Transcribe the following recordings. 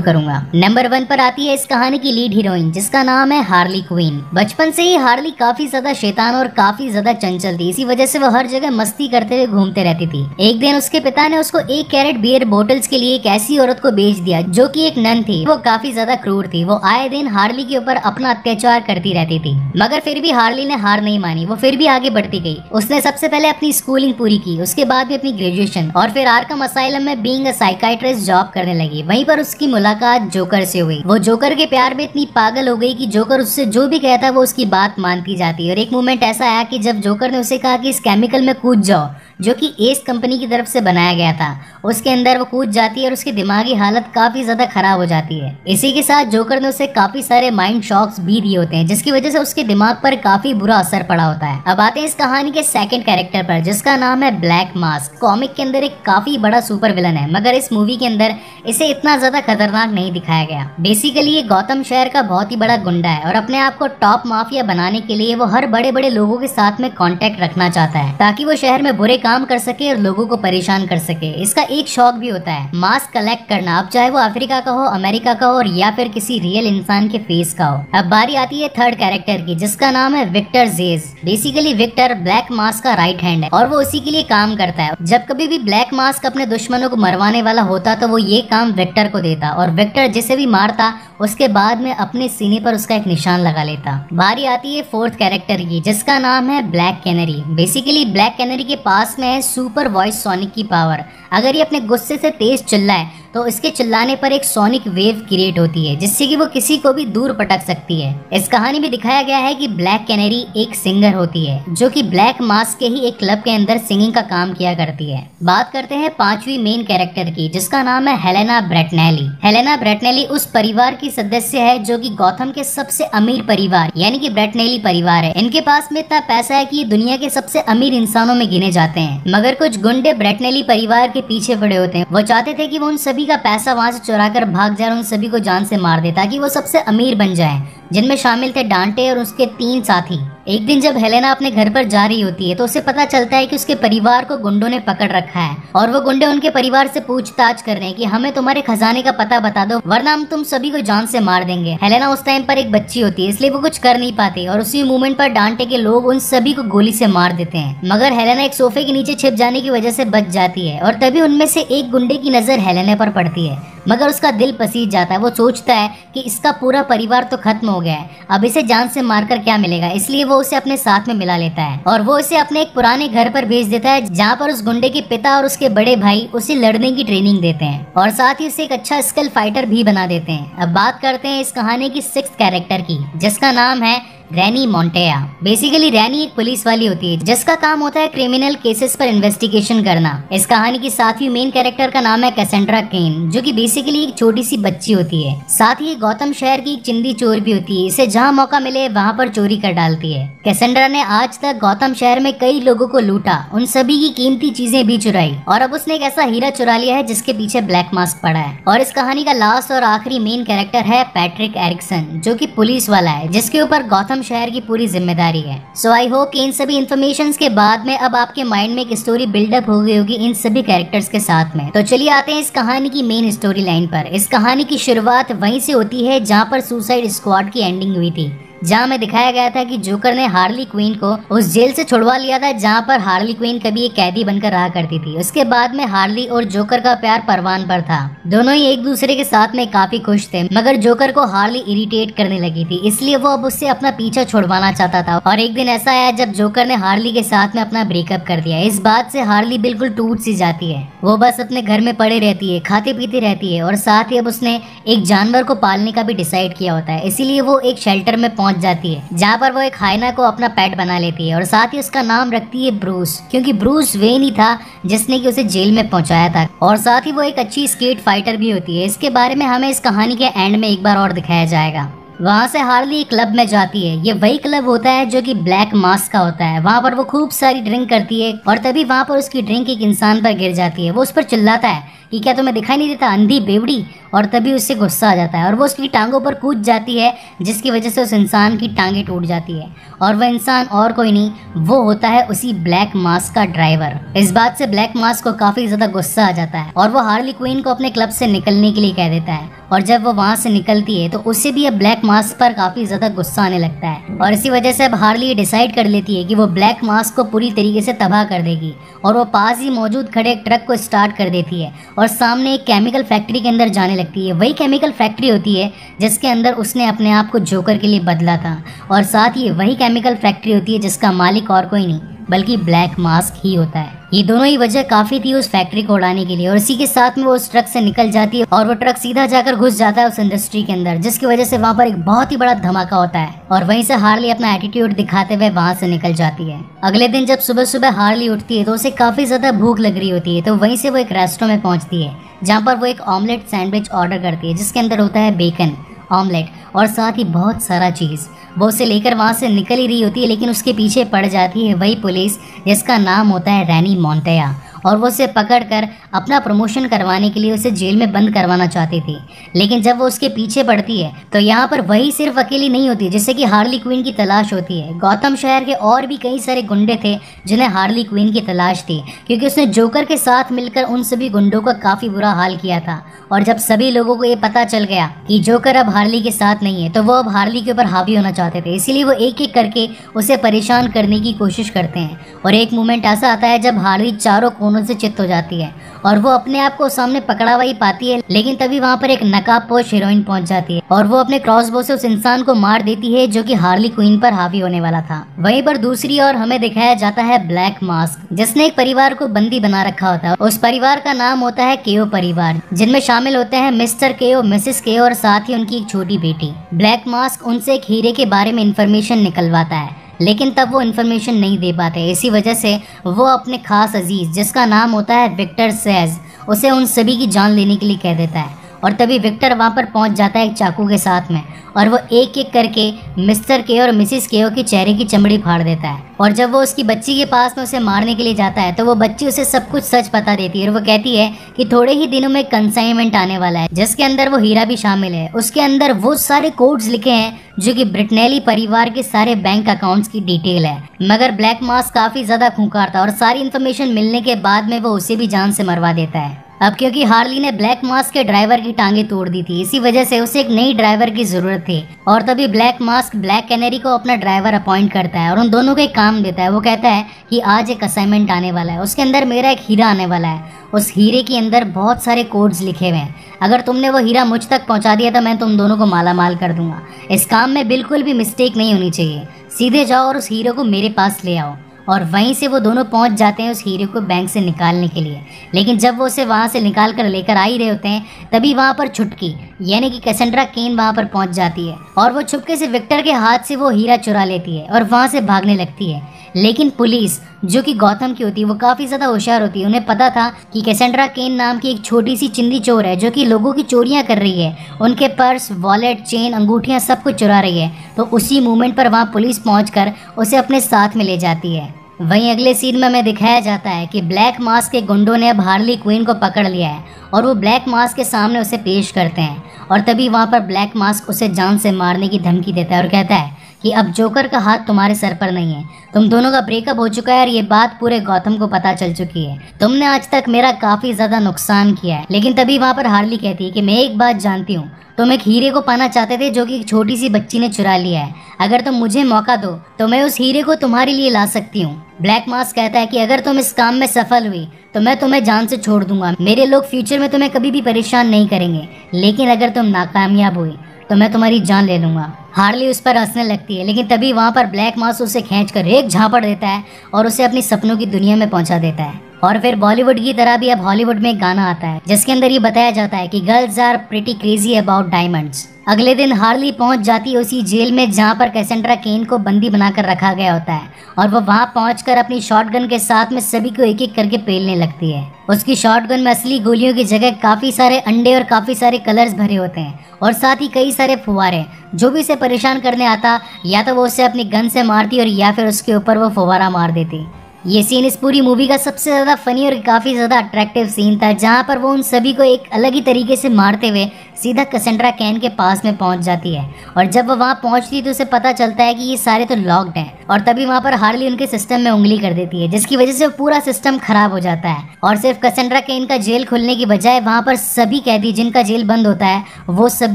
करूंगा। नंबर 1 पर आती है इस कहानी की लीड हीरोइन, जिसका नाम है हार्ली क्वीन। बचपन से ही हार्ली काफी ज्यादा शैतान और काफी ज्यादा चंचल थी। इसी वजह से वो हर जगह मस्ती करते हुए घूमते रहती थी। एक दिन उसके पिता ने उसको 1 कैरेट बियर बोतल्स के लिए एक ऐसी औरत को बेच दिया जो कि एक नन थी। वो काफी ज्यादा क्रूर थी। वो आए दिन हार्ली के ऊपर अपना अत्याचार करती रहती थी, मगर फिर भी हार्ली ने हार नहीं मानी। वो फिर भी आगे बढ़ती गई। उसने सबसे पहले अपनी स्कूलिंग पूरी की, उसके बाद भी अपनी ग्रेजुएशन, और फिर आर्कम असाइलम में बीइंग अ साइकाइट्रिस्ट जॉब करने लगी। वहीं पर उसकी मुलाकात जोकर से हुई। वो जोकर के प्यार में इतनी पागल हो गई कि जोकर उससे जो भी कहता वो उसकी बात मानती जाती। और एक मोमेंट ऐसा आया कि जब जोकर ने उसे कहा कि इस केमिकल में कूद जाओ, जो कि एस कंपनी की तरफ से बनाया गया था, उसके अंदर वो कूद जाती है और उसकी दिमागी हालत काफी ज्यादा खराब हो जाती है। इसी के साथ जोकर ने उसे काफी सारे माइंड शॉक्स भी दिए होते हैं, जिसकी वजह से उसके दिमाग पर काफी बुरा असर पड़ा होता है। अब आते हैं इस कहानी के सेकंड कैरेक्टर पर, जिसका नाम है ब्लैक मास्क। कॉमिक के अंदर एक काफी बड़ा सुपर विलन है, मगर इस मूवी के अंदर इसे इतना ज्यादा खतरनाक नहीं दिखाया गया। बेसिकली ये गौतम शहर का बहुत ही बड़ा गुंडा है और अपने आप को टॉप माफिया बनाने के लिए वो हर बड़े बड़े लोगों के साथ में कांटेक्ट रखना चाहता है, ताकि वो शहर में बुरे काम कर सके और लोगों को परेशान कर सके। इसका एक शौक भी होता है मास्क कलेक्ट करना, अब चाहे वो अफ्रीका का हो, अमेरिका का हो, और या फिर किसी रियल इंसान के फेस का हो। अब बारी आती है थर्ड कैरेक्टर की, जिसका नाम है Victor Zsasz. Basically Victor Black Mask का राइट हैंड है और वो उसी के लिए काम करता है। जब कभी भी ब्लैक मास्क अपने दुश्मनों को मरवाने वाला होता तो वो ये काम विक्टर को देता, और विक्टर जिसे भी मारता उसके बाद में अपने सीने पर उसका एक निशान लगा लेता। बारी आती है फोर्थ कैरेक्टर की, जिसका नाम है black canary. Basically black canary के पास में है सुपर वॉइस सोनिक की पावर। अगर ये अपने गुस्से से तेज चिल्लाए तो इसके चिल्लाने पर एक सोनिक वेव क्रिएट होती है, जिससे कि वो किसी को भी दूर पटक सकती है। इस कहानी में दिखाया गया है कि ब्लैक कैनरी एक सिंगर होती है, जो कि ब्लैक मास्क के ही एक क्लब के अंदर सिंगिंग का काम किया करती है। बात करते हैं पांचवी मेन कैरेक्टर की, जिसका नाम है हेलेना ब्रेटनेली। हेलेना ब्रेटनेली उस परिवार की सदस्य है जो कि गौथम के सबसे अमीर परिवार यानी कि ब्रेटनेली परिवार है। इनके पास में इतना पैसा है कि ये दुनिया के सबसे अमीर इंसानों में गिने जाते हैं, मगर कुछ गुंडे ब्रेटनेली परिवार के पीछे पड़े होते हैं। वो चाहते थे कि वो उन सभी का पैसा वहां से चुरा कर भाग जाए और उन सभी को जान से मार दे, ताकि वो सबसे अमीर बन जाए, जिनमें शामिल थे डांटे और उसके 3 साथी। एक दिन जब हेलेना अपने घर पर जा रही होती है तो उसे पता चलता है कि उसके परिवार को गुंडों ने पकड़ रखा है, और वो गुंडे उनके परिवार से पूछताछ कर रहे हैं कि हमें तुम्हारे खजाने का पता बता दो, वरना हम तुम सभी को जान से मार देंगे। हेलेना उस टाइम पर एक बच्ची होती है, इसलिए वो कुछ कर नहीं पाती, और उसी मोमेंट पर डांटे के लोग उन सभी को गोली से मार देते हैं। मगर हेलेना एक सोफे के नीचे छिप जाने की वजह से बच जाती है, और तभी उनमें से एक गुंडे की नजर हेलेना पर पड़ती है, मगर उसका दिल पसीज जाता है। वो सोचता है कि इसका पूरा परिवार तो खत्म हो गया है, अब इसे जान से मारकर क्या मिलेगा, इसलिए वो उसे अपने साथ में मिला लेता है और वो इसे अपने एक पुराने घर पर भेज देता है, जहाँ पर उस गुंडे के पिता और उसके बड़े भाई उसे लड़ने की ट्रेनिंग देते हैं और साथ ही उसे एक अच्छा स्किल फाइटर भी बना देते हैं। अब बात करते हैं इस कहानी की 6th कैरेक्टर की, जिसका नाम है रैनी मोंटेया। बेसिकली रैनी एक पुलिस वाली होती है, जिसका काम होता है क्रिमिनल केसेस पर इन्वेस्टिगेशन करना। इस कहानी की 7वीं मेन कैरेक्टर का नाम है कैसेंड्रा केन, जो कि बेसिकली एक छोटी सी बच्ची होती है। साथ ही गौतम शहर की एक चिंदी चोर भी होती है, इसे जहाँ मौका मिले वहाँ पर चोरी कर डालती है। कैसेंड्रा ने आज तक गौतम शहर में कई लोगों को लूटा, उन सभी की कीमती चीजें भी चुराई, और अब उसने एक ऐसा हीरा चुरा लिया है जिसके पीछे ब्लैक मास्क पड़ा है। और इस कहानी का लास्ट और आखिरी मेन कैरेक्टर है पैट्रिक एरिक्सन, जो कि पुलिस वाला है, जिसके ऊपर गौतम शहर की पूरी जिम्मेदारी है। सो आई होप कि इन सभी इन्फॉर्मेशन के बाद में अब आपके माइंड में एक स्टोरी बिल्डअप हो गई होगी इन सभी कैरेक्टर्स के साथ में। तो चलिए आते हैं इस कहानी की मेन स्टोरी लाइन पर। इस कहानी की शुरुआत वहीं से होती है जहाँ पर सुसाइड स्क्वाड की एंडिंग हुई थी, जहाँ में दिखाया गया था कि जोकर ने हार्ली क्वीन को उस जेल से छुड़वा लिया था जहाँ पर हार्ली क्वीन कभी एक कैदी बनकर रहा करती थी। उसके बाद में हार्ली और जोकर का प्यार परवान पर था, दोनों ही एक दूसरे के साथ में काफी खुश थे, मगर जोकर को हार्ली इरिटेट करने लगी थी, इसलिए वो अब उससे अपना पीछा छुड़वाना चाहता था। और एक दिन ऐसा आया जब जोकर ने हार्ली के साथ में अपना ब्रेकअप कर दिया। इस बात से हार्ली बिल्कुल टूट सी जाती है, वो बस अपने घर में पड़े रहती है, खाते पीते रहती है, और साथ ही अब उसने एक जानवर को पालने का भी डिसाइड किया होता है, इसीलिए वो एक शेल्टर में पहुंच जाती है, जहाँ पर वो एक हाइना को अपना पेट बना लेती है, और साथ ही उसका नाम रखती है ब्रूस, क्योंकि ब्रूस वेन ही था जिसने कि उसे जेल में पहुंचाया था। और साथ ही वो एक अच्छी स्केट फाइटर भी होती है। इसके बारे में हमें इस कहानी के एंड में एक बार और दिखाया जाएगा। वहाँ से हार्ली एक क्लब में जाती है, ये वही क्लब होता है जो कि ब्लैक मास्क का होता है। वहाँ पर वो खूब सारी ड्रिंक करती है, और तभी वहाँ पर उसकी ड्रिंक एक इंसान पर गिर जाती है। वो उस पर चिल्लाता है कि क्या तुम्हें दिखाई नहीं देता अंधी बेवड़ी, और तभी उससे गुस्सा आ जाता है और वो उसकी टांगों पर कूद जाती है, जिसकी वजह से उस इंसान की टांगें टूट जाती है। और वह इंसान और कोई नहीं, वो होता है उसी ब्लैक मास्क का ड्राइवर। इस बात से ब्लैक मास्क को काफी ज्यादा गुस्सा आ जाता है और वो हार्ली क्वीन को अपने क्लब से निकलने के लिए कह देता है, और जब वो वहाँ से निकलती है तो उससे भी अब ब्लैक मास्क पर काफी ज्यादा गुस्सा आने लगता है और इसी वजह से अब हार्ली डिसाइड कर लेती है कि वो ब्लैक मास्क को पूरी तरीके से तबाह कर देगी और वो पास ही मौजूद खड़े एक ट्रक को स्टार्ट कर देती है और सामने एक केमिकल फैक्ट्री के अंदर जाने लगती है। वही केमिकल फैक्ट्री होती है जिसके अंदर उसने अपने आप को जोकर के लिए बदला था और साथ ही वही केमिकल फैक्ट्री होती है जिसका मालिक और कोई नहीं बल्कि ब्लैक मास्क ही होता है। ये दोनों ही वजह काफी थी उस फैक्ट्री को उड़ाने के लिए और इसी के साथ में वो उस ट्रक से निकल जाती है और वो ट्रक सीधा जाकर घुस जाता है उस इंडस्ट्री के अंदर, जिसकी वजह से वहाँ पर एक बहुत ही बड़ा धमाका होता है और वहीं से हार्ली अपना एटीट्यूड दिखाते हुए वहाँ से निकल जाती है। अगले दिन जब सुबह सुबह हार्ली उठती है तो उसे काफी ज्यादा भूख लग रही होती है, तो वहीं से वो एक रेस्टोरेंट में पहुंचती है जहाँ पर वो एक ऑमलेट सैंडविच ऑर्डर करती है जिसके अंदर होता है बेकन, ऑमलेट और साथ ही बहुत सारा चीज़। वो उसे लेकर वहाँ से निकल ही रही होती है लेकिन उसके पीछे पड़ जाती है वही पुलिस जिसका नाम होता है रैनी मोंटेया और वो उसे पकड़कर अपना प्रमोशन करवाने के लिए उसे जेल में बंद करवाना चाहती थी। लेकिन जब वो उसके पीछे पड़ती है तो यहाँ पर वही सिर्फ अकेली नहीं होती जिससे कि हार्ली क्वीन की तलाश होती है। गौतम शहर के और भी कई सारे गुंडे थे जिन्हें हार्ली क्वीन की तलाश थी क्योंकि उसने जोकर के साथ मिलकर उन सभी गुंडों का काफ़ी बुरा हाल किया था। और जब सभी लोगों को ये पता चल गया कि जोकर अब हार्ली के साथ नहीं है तो वो अब हार्ली के ऊपर हावी होना चाहते थे, इसीलिए वो एक एक करके उसे परेशान करने की कोशिश करते हैं। और एक मोमेंट ऐसा आता है जब हार्ली चारों कोनों से चित्त हो जाती है और वो अपने आप को सामने पकड़ा हुआ ही पाती है, लेकिन तभी वहाँ पर एक नकाबपोश हीरोइन पहुंच जाती है और वो अपने क्रॉसबो से उस इंसान को मार देती है जो कि हार्ली क्वीन पर हावी होने वाला था। वहीं पर दूसरी ओर हमें दिखाया जाता है ब्लैक मास्क जिसने एक परिवार को बंदी बना रखा होता है। उस परिवार का नाम होता है केओ परिवार, जिनमें शामिल होते हैं मिस्टर केओ, मिसेस केओ और साथ ही उनकी एक छोटी बेटी। ब्लैक मास्क उनसे एक हीरे के बारे में इंफॉर्मेशन निकलवाता है लेकिन तब वो इन्फॉर्मेशन नहीं दे पाते, इसी वजह से वो अपने खास अजीज जिसका नाम होता है विक्टर सेज उसे उन सभी की जान लेने के लिए कह देता है। और तभी विक्टर वहाँ पर पहुँच जाता है एक चाकू के साथ में और वो एक एक करके मिस्टर के और मिसिस केओ की चेहरे की चमड़ी फाड़ देता है। और जब वो उसकी बच्ची के पास में उसे मारने के लिए जाता है तो वो बच्ची उसे सब कुछ सच बता देती है और वो कहती है कि थोड़े ही दिनों में कंसाइनमेंट आने वाला है जिसके अंदर वो हीरा भी शामिल है। उसके अंदर वो सारे कोड्स लिखे हैं जो कि ब्रिटनेली परिवार के सारे बैंक अकाउंट्स की डिटेल है। मगर ब्लैक मास्क काफी ज्यादा खूंखार था और सारी इन्फॉर्मेशन मिलने के बाद में वो उसे भी जान से मरवा देता है। अब क्योंकि हार्ली ने ब्लैक मास्क के ड्राइवर की टांगे तोड़ दी थी, इसी वजह से उसे एक नई ड्राइवर की जरूरत थी और तभी ब्लैक मास्क ब्लैक कैनरी को अपना ड्राइवर अपॉइंट करता है और उन दोनों को एक काम देता है। वो कहता है कि आज एक असाइनमेंट आने वाला है, उसके अंदर मेरा एक हीरा आने वाला है, उस हीरे के अंदर बहुत सारे कोड्स लिखे हुए हैं, अगर तुमने वो हीरा मुझ तक पहुंचा दिया तो मैं तुम दोनों को माला माल कर दूंगा। इस काम में बिल्कुल भी मिस्टेक नहीं होनी चाहिए, सीधे जाओ और उस हीरे को मेरे पास ले आओ। और वहीं से वो दोनों पहुंच जाते हैं उस हीरे को बैंक से निकालने के लिए। लेकिन जब वो उसे वहां से निकाल कर लेकर आ ही रहे होते हैं तभी वहां पर छुटकी यानी कि कैसेंड्रा केन वहां पर पहुंच जाती है और वो छुपके से विक्टर के हाथ से वो हीरा चुरा लेती है और वहां से भागने लगती है। लेकिन पुलिस जो कि गौतम की होती है वो काफ़ी ज़्यादा होशियार होती है, उन्हें पता था कि कैसेंड्रा केन नाम की एक छोटी सी चिंदी चोर है जो कि लोगों की चोरियां कर रही है, उनके पर्स, वॉलेट, चेन, अंगूठियां सब कुछ चुरा रही है। तो उसी मोमेंट पर वहाँ पुलिस पहुँच उसे अपने साथ में ले जाती है। वहीं अगले सीन में हमें दिखाया जाता है कि ब्लैक मास्क के गुंडों ने अब हार्ली क्वीन को पकड़ लिया है और वो ब्लैक मास्क के सामने उसे पेश करते हैं और तभी वहाँ पर ब्लैक मास्क उसे जान से मारने की धमकी देता है और कहता है कि अब जोकर का हाथ तुम्हारे सर पर नहीं है, तुम दोनों का ब्रेकअप हो चुका है और ये बात पूरे गौतम को पता चल चुकी है, तुमने आज तक मेरा काफ़ी ज़्यादा नुकसान किया है। लेकिन तभी वहाँ पर हार्ली कहती है कि मैं एक बात जानती हूँ, तुम एक हीरे को पाना चाहते थे जो कि एक छोटी सी बच्ची ने चुरा लिया है, अगर तुम मुझे मौका दो तो मैं उस हीरे को तुम्हारे लिए ला सकती हूँ। ब्लैक मास्क कहता है कि अगर तुम इस काम में सफल हुई तो मैं तुम्हें जान से छोड़ दूंगा, मेरे लोग फ्यूचर में तुम्हें कभी भी परेशान नहीं करेंगे, लेकिन अगर तुम नाकामयाब हुई तो मैं तुम्हारी जान ले लूंगा। हार्ली उस पर हंसने लगती है लेकिन तभी वहाँ पर ब्लैक मास्क उसे खींचकर एक झापड़ देता है और उसे अपनी सपनों की दुनिया में पहुंचा देता है। और फिर बॉलीवुड की तरह भी अब हॉलीवुड में एक गाना आता है जिसके अंदर ये बताया जाता है कि girls are pretty crazy about diamonds. अगले दिन हार्ली पहुंच जाती है उसी जेल में जहां पर कैसेंड्रा केन को बंदी बनाकर रखा गया होता है और वो वहां पहुंचकर अपनी शॉटगन के साथ में सभी को एक एक करके पेलने लगती है। उसकी शॉटगन में असली गोलियों की जगह काफी सारे अंडे और काफी सारे कलर्स भरे होते हैं और साथ ही कई सारे फुवारे। जो भी उसे परेशान करने आता या तो वो उसे अपनी गन से मारती और या फिर उसके ऊपर वो फुवारा मार देती। ये सीन इस पूरी मूवी का सबसे ज्यादा फनी और काफी ज्यादा अट्रैक्टिव सीन था, जहाँ पर वो उन सभी को एक अलग ही तरीके से मारते हुए सीधा कैसेंड्रा कैन के पास में पहुंच जाती है। और जब वो वहाँ पहुंचती है तो उसे पता चलता है कि ये सारे तो लॉक्ड हैं, और तभी वहाँ पर हार्ली उनके सिस्टम में उंगली कर देती है, जिसकी वजह से वो पूरा सिस्टम खराब हो जाता है। और सिर्फ कैसेंड्रा कैन का जेल खुलने की बजाय वहाँ पर सभी कैदी जिनका जेल बंद होता है वो सब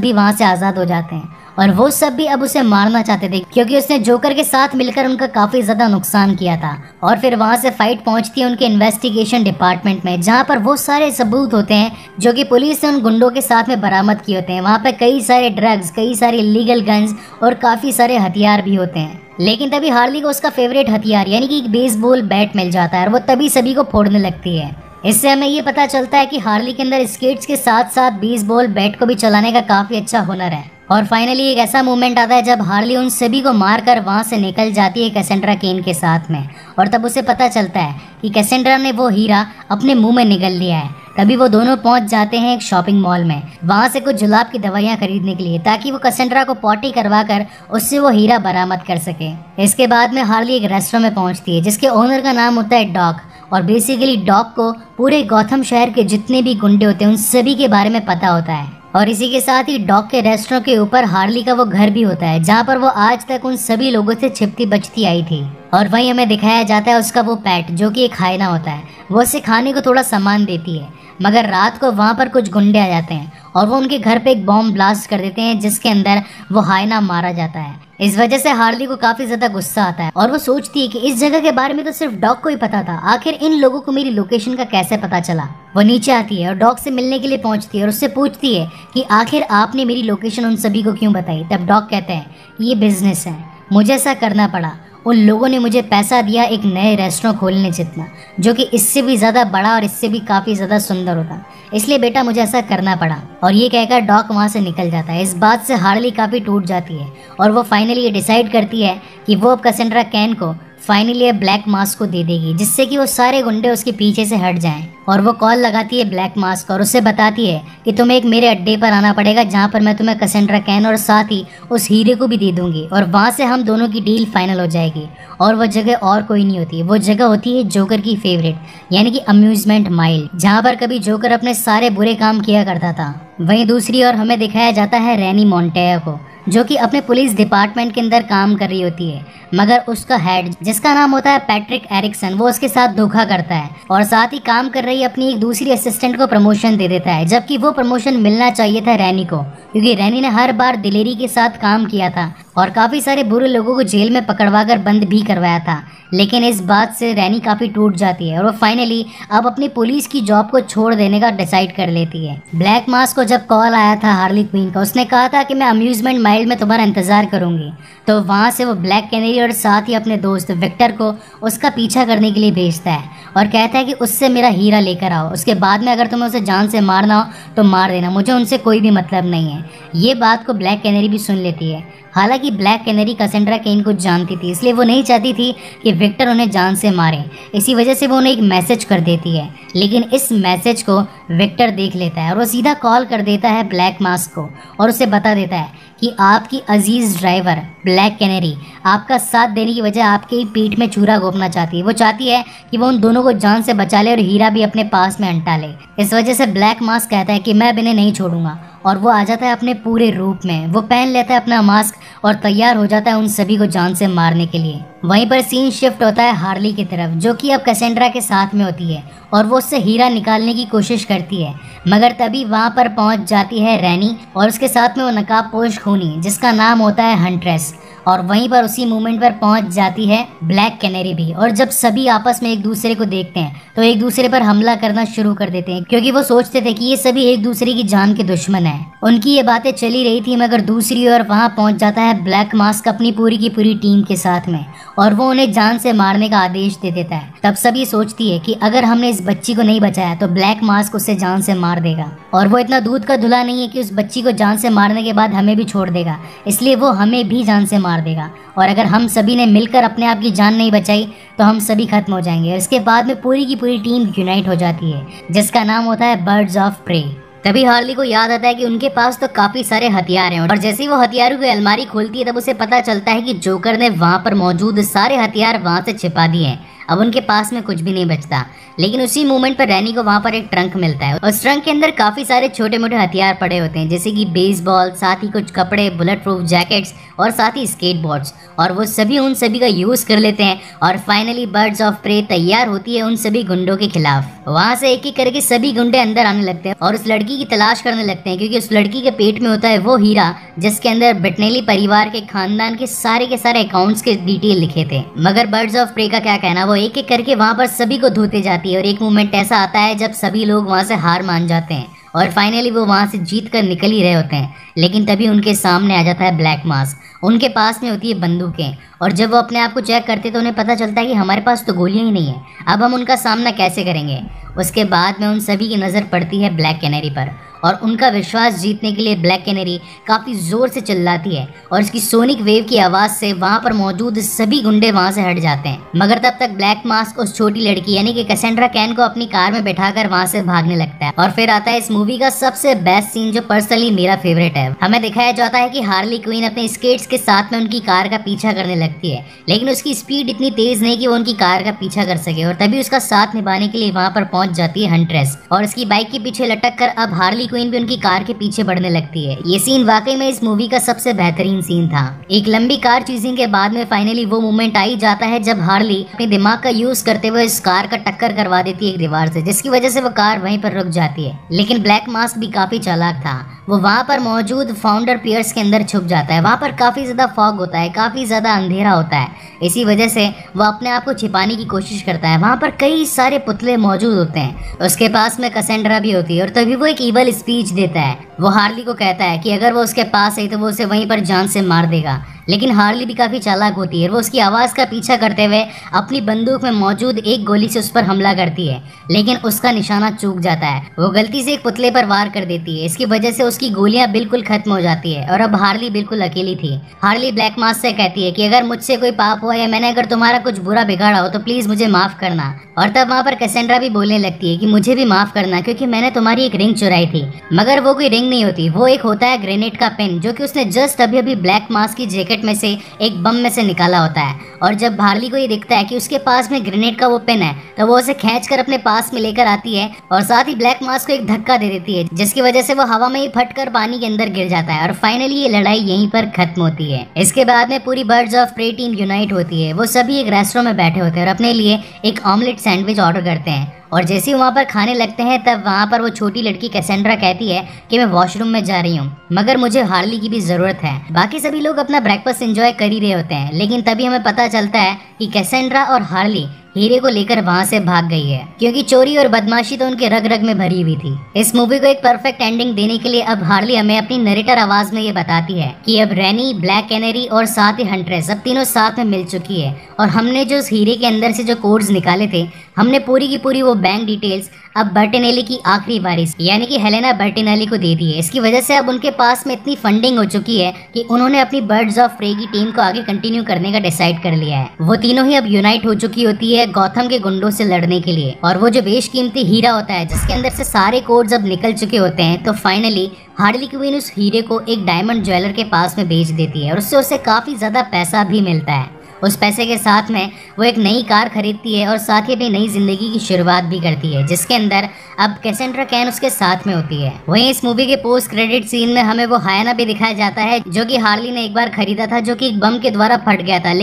भी वहाँ से आज़ाद हो जाते हैं, और वो सब भी अब उसे मारना चाहते थे क्योंकि उसने जोकर के साथ मिलकर उनका काफी ज्यादा नुकसान किया था। और फिर वहां से फाइट पहुंचती है उनके इन्वेस्टिगेशन डिपार्टमेंट में, जहां पर वो सारे सबूत होते हैं जो कि पुलिस ने उन गुंडों के साथ में बरामद किए होते हैं। वहां पे कई सारे ड्रग्स, कई सारे इलीगल गन्स और काफी सारे हथियार भी होते हैं। लेकिन तभी हार्ली को उसका फेवरेट हथियार यानी कि एक बेसबॉल बैट मिल जाता है, और वो तभी सभी को फोड़ने लगती है। इससे हमें ये पता चलता है कि हार्ली के अंदर स्केट्स के साथ साथ बेसबॉल बैट को भी चलाने का काफी अच्छा हुनर है। और फाइनली एक ऐसा मोमेंट आता है जब हार्ली उन सभी को मारकर वहां से निकल जाती है कैसेंड्रा केन के साथ में, और तब उसे पता चलता है कि कैसेंड्रा ने वो हीरा अपने मुंह में निगल लिया है। तभी वो दोनों पहुंच जाते हैं एक शॉपिंग मॉल में, वहां से कुछ जुलाब की दवाइयां खरीदने के लिए, ताकि वो कैसेंड्रा को पॉटी करवा कर उससे वो हीरा बरामद कर सके। इसके बाद में हार्ली एक रेस्टोरेंट में पहुंचती है जिसके ओनर का नाम होता है डॉग, और बेसिकली डॉग को पूरे गौथम शहर के जितने भी गुंडे होते हैं उन सभी के बारे में पता होता है। और इसी के साथ ही डॉग के रेस्टोरेंट के ऊपर हार्ली का वो घर भी होता है, जहाँ पर वो आज तक उन सभी लोगों से छिपती बचती आई थी। और वहीं हमें दिखाया जाता है उसका वो पेट जो कि एक हाइना होता है। वो उसे खाने को थोड़ा सामान देती है, मगर रात को वहाँ पर कुछ गुंडे आ जाते हैं और वो उनके घर पे एक बॉम्ब ब्लास्ट कर देते हैं, जिसके अंदर वो हाइना मारा जाता है। इस वजह से हार्ली को काफी ज्यादा गुस्सा आता है और वो सोचती है कि इस जगह के बारे में तो सिर्फ डॉग को ही पता था, आखिर इन लोगों को मेरी लोकेशन का कैसे पता चला। वो नीचे आती है और डॉग से मिलने के लिए पहुंचती है और उससे पूछती है कि आखिर आपने मेरी लोकेशन उन सभी को क्यों बताई। तब डॉग कहते हैं ये बिजनेस है, मुझे ऐसा करना पड़ा, उन लोगों ने मुझे पैसा दिया एक नए रेस्टोरेंट खोलने जितना, जो कि इससे भी ज़्यादा बड़ा और इससे भी काफ़ी ज़्यादा सुंदर होता, इसलिए बेटा मुझे ऐसा करना पड़ा। और ये कहकर डॉग वहाँ से निकल जाता है। इस बात से हार्ली काफ़ी टूट जाती है और वो फाइनली ये डिसाइड करती है कि वो अब कैसेंड्रा कैन को फाइनली ब्लैक मास्क को दे देगी, जिससे कि वो सारे गुंडे उसके पीछे से हट जाएं। और वो कॉल लगाती है ब्लैक मास्क और उससे बताती है कि तुम्हें एक मेरे अड्डे पर आना पड़ेगा, जहाँ पर मैं तुम्हें कैसेंड्रा कैन और साथ ही उस हीरे को भी दे दूंगी, और वहाँ से हम दोनों की डील फाइनल हो जाएगी। और वो जगह और कोई नहीं होती, वो जगह होती है जोकर की फेवरेट यानी कि अम्यूजमेंट माइल, जहाँ पर कभी जोकर अपने सारे बुरे काम किया करता था। वहीं दूसरी ओर हमें दिखाया जाता है रैनी मोंटेया को, जो कि अपने पुलिस डिपार्टमेंट के अंदर काम कर रही होती है, मगर उसका हेड जिसका नाम होता है पैट्रिक एरिक्सन वो उसके साथ धोखा करता है और साथ ही काम कर रही अपनी एक दूसरी असिस्टेंट को प्रमोशन दे देता है, जबकि वो प्रमोशन मिलना चाहिए था रैनी को, क्योंकि रैनी ने हर बार दिलेरी के साथ काम किया था और काफ़ी सारे बुरे लोगों को जेल में पकड़वा कर बंद भी करवाया था। लेकिन इस बात से रैनी काफ़ी टूट जाती है और वो फाइनली अब अपनी पुलिस की जॉब को छोड़ देने का डिसाइड कर लेती है। ब्लैक मास्क को जब कॉल आया था हार्ली क्वीन का, उसने कहा था कि मैं अम्यूजमेंट माइल में तुम्हारा इंतज़ार करूंगी, तो वहाँ से वो ब्लैक कैनरी और साथ ही अपने दोस्त विक्टर को उसका पीछा करने के लिए भेजता है और कहता है कि उससे मेरा हीरा लेकर आओ, उसके बाद में अगर तुम्हें उसे जान से मारना हो तो मार देना, मुझे उनसे कोई भी मतलब नहीं है। ये बात को ब्लैक कैनरी भी सुन लेती है। हालांकि ब्लैक कैनरी कैसेंड्रा केन को जानती थी, इसलिए वो नहीं चाहती थी कि विक्टर उन्हें जान से मारे, इसी वजह से वो उन्हें एक मैसेज कर देती है। लेकिन इस मैसेज को विक्टर देख लेता है और वो सीधा कॉल कर देता है ब्लैक मास्क को और उसे बता देता है कि आपकी अजीज ड्राइवर ब्लैक कैनरी आपका साथ देने की वजह आपके पीठ में चूरा घोंपना चाहती है। वो चाहती है कि वो उन दोनों को जान से बचा ले और हीरा भी अपने पास में अंटा ले। इस वजह से ब्लैक मास्क कहता है कि मैं इन्हें नहीं छोड़ूंगा, और वो आ जाता है अपने पूरे रूप में, वो पहन लेता है अपना मास्क और तैयार हो जाता है उन सभी को जान से मारने के लिए। वहीं पर सीन शिफ्ट होता है हार्ली की तरफ, जो कि अब कैसेंड्रा के साथ में होती है और वो उससे हीरा निकालने की कोशिश करती है, मगर तभी वहां पर पहुंच जाती है रैनी और उसके साथ में वो नकाबपोश खूनी जिसका नाम होता है हंट्रेस, और वहीं पर उसी मोमेंट पर पहुंच जाती है ब्लैक कैनरी भी। और जब सभी आपस में एक दूसरे को देखते हैं तो एक दूसरे पर हमला करना शुरू कर देते हैं, क्योंकि वो सोचते थे कि ये सभी एक दूसरे की जान के दुश्मन हैं। उनकी ये बातें चली रही थी, मगर दूसरी ओर वहां पहुंच जाता है ब्लैक मास्क अपनी पूरी की पूरी टीम के साथ में और वो उन्हें जान से मारने का आदेश दे देता है। तब सब ये सोचती है कि अगर हमने इस बच्ची को नहीं बचाया तो ब्लैक मास्क उसे जान से मार देगा, और वो इतना दूध का धुला नहीं है कि उस बच्ची को जान से मारने के बाद हमें भी छोड़ देगा, इसलिए वो हमें भी जान से मार देगा। और अगर हम सभी ने मिलकर अपने आप की जान नहीं बचाई तो हम सभी खत्म हो जाएंगे। इसके बाद में पूरी की पूरी टीम यूनाइट हो जाती है, जिसका नाम होता है बर्ड्स ऑफ प्रे। तभी हार्ली को याद आता है कि उनके पास तो काफी सारे हथियार हैं, और जैसे ही वो हथियारों की अलमारी खोलती है तब उसे पता चलता है कि जोकर ने वहां पर मौजूद सारे हथियार वहां से छिपा दिए हैं अब उनके पास में कुछ भी नहीं बचता। लेकिन उसी मोमेंट पर रैनी को वहाँ पर एक ट्रंक मिलता है। उस ट्रंक के अंदर काफी सारे छोटे मोटे हथियार पड़े होते हैं, जैसे कि बेसबॉल, साथ ही कुछ कपड़े, बुलेट प्रूफ जैकेट्स और साथ ही स्केटबोर्ड्स, और वो सभी उन सभी का यूज कर लेते हैं। और फाइनली बर्ड्स ऑफ प्रे तैयार होती है उन सभी गुंडों के खिलाफ। वहाँ से एक एक करके सभी गुंडे अंदर आने लगते हैं और उस लड़की की तलाश करने लगते हैं, क्योंकि उस लड़की के पेट में होता है वो हीरा जिसके अंदर बेटनेली परिवार के खानदान के सारे अकाउंट्स के डिटेल लिखे थे। मगर बर्ड्स ऑफ प्रे का क्या कहना, वो एक एक करके वहाँ पर सभी को धोते जाती है और एक मोमेंट ऐसा आता है जब सभी लोग वहाँ से हार मान जाते हैं और फाइनली वो वहाँ से जीत कर निकल ही रहे होते हैं। लेकिन तभी उनके सामने आ जाता है ब्लैक मास्क। उनके पास में होती है बंदूकें, और जब वो अपने आप को चेक करते तो उन्हें पता चलता है कि हमारे पास तो गोलियां ही नहीं है, अब हम उनका सामना कैसे करेंगे। उसके बाद में उन सभी की नज़र पड़ती है ब्लैक कैनरी पर, और उनका विश्वास जीतने के लिए ब्लैक कैनरी काफ़ी ज़ोर से चिल्लाती है और इसकी सोनिक वेव की आवाज़ से वहाँ पर मौजूद सभी गुंडे वहाँ से हट जाते हैं। मगर तब तक ब्लैक मास्क उस छोटी लड़की यानी कि कैसेंड्रा कैन को अपनी कार में बैठाकर वहाँ से भागने लगता है। और फिर आता है इस मूवी का सबसे बेस्ट सीन, जो पर्सनली मेरा फेवरेट है। हमें दिखाया जाता है कि हार्ली क्वीन अपने स्केट्स के साथ में उनकी कार का पीछा करने लगती है, लेकिन उसकी स्पीड इतनी तेज नहीं कि वो उनकी कार का पीछा कर सके, और तभी उसका साथ निभाने के लिए वहाँ पर पहुंच जाती है हंट्रेस, और उसकी बाइक के पीछे लटक कर अब हार्ली क्वीन भी उनकी कार के पीछे बढ़ने लगती है। ये सीन वाकई में इस मूवी का सबसे बेहतरीन सीन था। एक लंबी कार चीजिंग के बाद में फाइनली वो मोमेंट आ ही जाता है जब हार्ली अपने दिमाग का यूज करते हुए इस कार का टक्कर करवा देती है एक दीवार से, जिसकी वजह से वो कार वहीं पर रुक जाती है। लेकिन ब्लैक मास्क भी काफी चालाक था, वो वहाँ पर मौजूद फाउंडर पियर्स के अंदर छुप जाता है। वहाँ पर काफी ज्यादा फॉग होता है, काफी ज्यादा अंधेरा होता है, इसी वजह से वो अपने आप को छिपाने की कोशिश करता है। वहाँ पर कई सारे पुतले मौजूद होते हैं, उसके पास में कैसेंड्रा भी होती है, और तभी वो एक ईवल स्पीच देता है। वो हार्ली को कहता है कि अगर वो उसके पास आई तो वो उसे वहीं पर जान से मार देगा। लेकिन हार्ली भी काफी चालाक होती है, वो उसकी आवाज का पीछा करते हुए अपनी बंदूक में मौजूद एक गोली से उस पर हमला करती है, लेकिन उसका निशाना चूक जाता है। वो गलती से एक पुतले पर वार कर देती है, इसकी वजह से उसकी गोलियां बिल्कुल खत्म हो जाती है और अब हार्ली बिल्कुल अकेली थी। हार्ली ब्लैक मास्क से कहती है कि अगर मुझसे कोई पाप हुआ या मैंने अगर तुम्हारा कुछ बुरा बिगाड़ा हो तो प्लीज मुझे माफ करना। और तब वहाँ पर कैसेंड्रा भी बोलने लगती है कि मुझे भी माफ करना, क्योंकि मैंने तुम्हारी एक रिंग चुराई थी। मगर वो कोई रिंग नहीं होती, वो एक होता है ग्रेनेड का पेन, जो कि उसने जस्ट अभी अभी ब्लैक मास्क की जैकेट में से एक बम में से निकाला होता है। और जब हार्ली को ये दिखता है कि उसके पास में ग्रेनेड का वो पेन है, तो वो उसे खींचकर अपने पास में लेकर आती है और साथ ही ब्लैक मास्क को एक धक्का दे देती है, जिसकी वजह से वो हवा में ही फटकर पानी के अंदर गिर जाता है। और फाइनली ये लड़ाई यहीं पर खत्म होती है। इसके बाद में पूरी birds of prey team unite होती है। वो सभी एक रेस्टोरेंट में बैठे होते हैं और अपने लिए एक ऑमलेट सैंडविच ऑर्डर करते हैं, और जैसे ही वहाँ पर खाने लगते हैं तब वहाँ पर वो छोटी लड़की कैसेंड्रा कहती है कि मैं वॉशरूम में जा रही हूँ, मगर मुझे हार्ली की भी जरूरत है। बाकी सभी लोग अपना ब्रेकफास्ट एंजॉय कर ही रहे होते हैं, लेकिन तभी हमें पता चलता है कि कैसेंड्रा और हार्ली हीरे को लेकर वहाँ से भाग गई है, क्योंकि चोरी और बदमाशी तो उनके रग रग में भरी हुई थी। इस मूवी को एक परफेक्ट एंडिंग देने के लिए अब हार्ली हमें अपनी नरेटर आवाज में ये बताती है कि अब रैनी, ब्लैक कैनरी और साथ ही हंट्रेस अब तीनों साथ में मिल चुकी है, और हमने जो उस हीरे के अंदर से जो कोड्स निकाले थे, हमने पूरी की पूरी वो बैंक डिटेल्स अब बर्टिनेली की आखिरी वारिस यानी कि हेलेना बर्टिनेली को दे दी है। इसकी वजह से अब उनके पास में इतनी फंडिंग हो चुकी है कि उन्होंने अपनी बर्ड्स ऑफ प्रे की टीम को आगे कंटिन्यू करने का डिसाइड कर लिया है। वो तीनों ही अब यूनाइट हो चुकी होती है गौथम के गुंडों से लड़ने के लिए, और वो जो बेशकीमती हीरा होता है जिसके अंदर से सारे कोड्स अब निकल चुके होते हैं, तो फाइनली हार्ली क्वीन उस हीरे को एक डायमंड ज्वेलर के पास में बेच देती है और उससे उसे काफी ज्यादा पैसा भी मिलता है। उस पैसे के साथ में वो एक नई कार खरीदती है और साथ ही अपनी नई जिंदगी की शुरुआत भी करती है, जिसके अंदर अब कैसेंड्रा कैन उसके साथ में होती है। वहीं इस मूवी के पोस्ट क्रेडिट सीन में हमें वो हायना भी दिखाया जाता है जो कि हार्ली ने एक बार खरीदा था, जो कि एक बम के द्वारा फट गया था।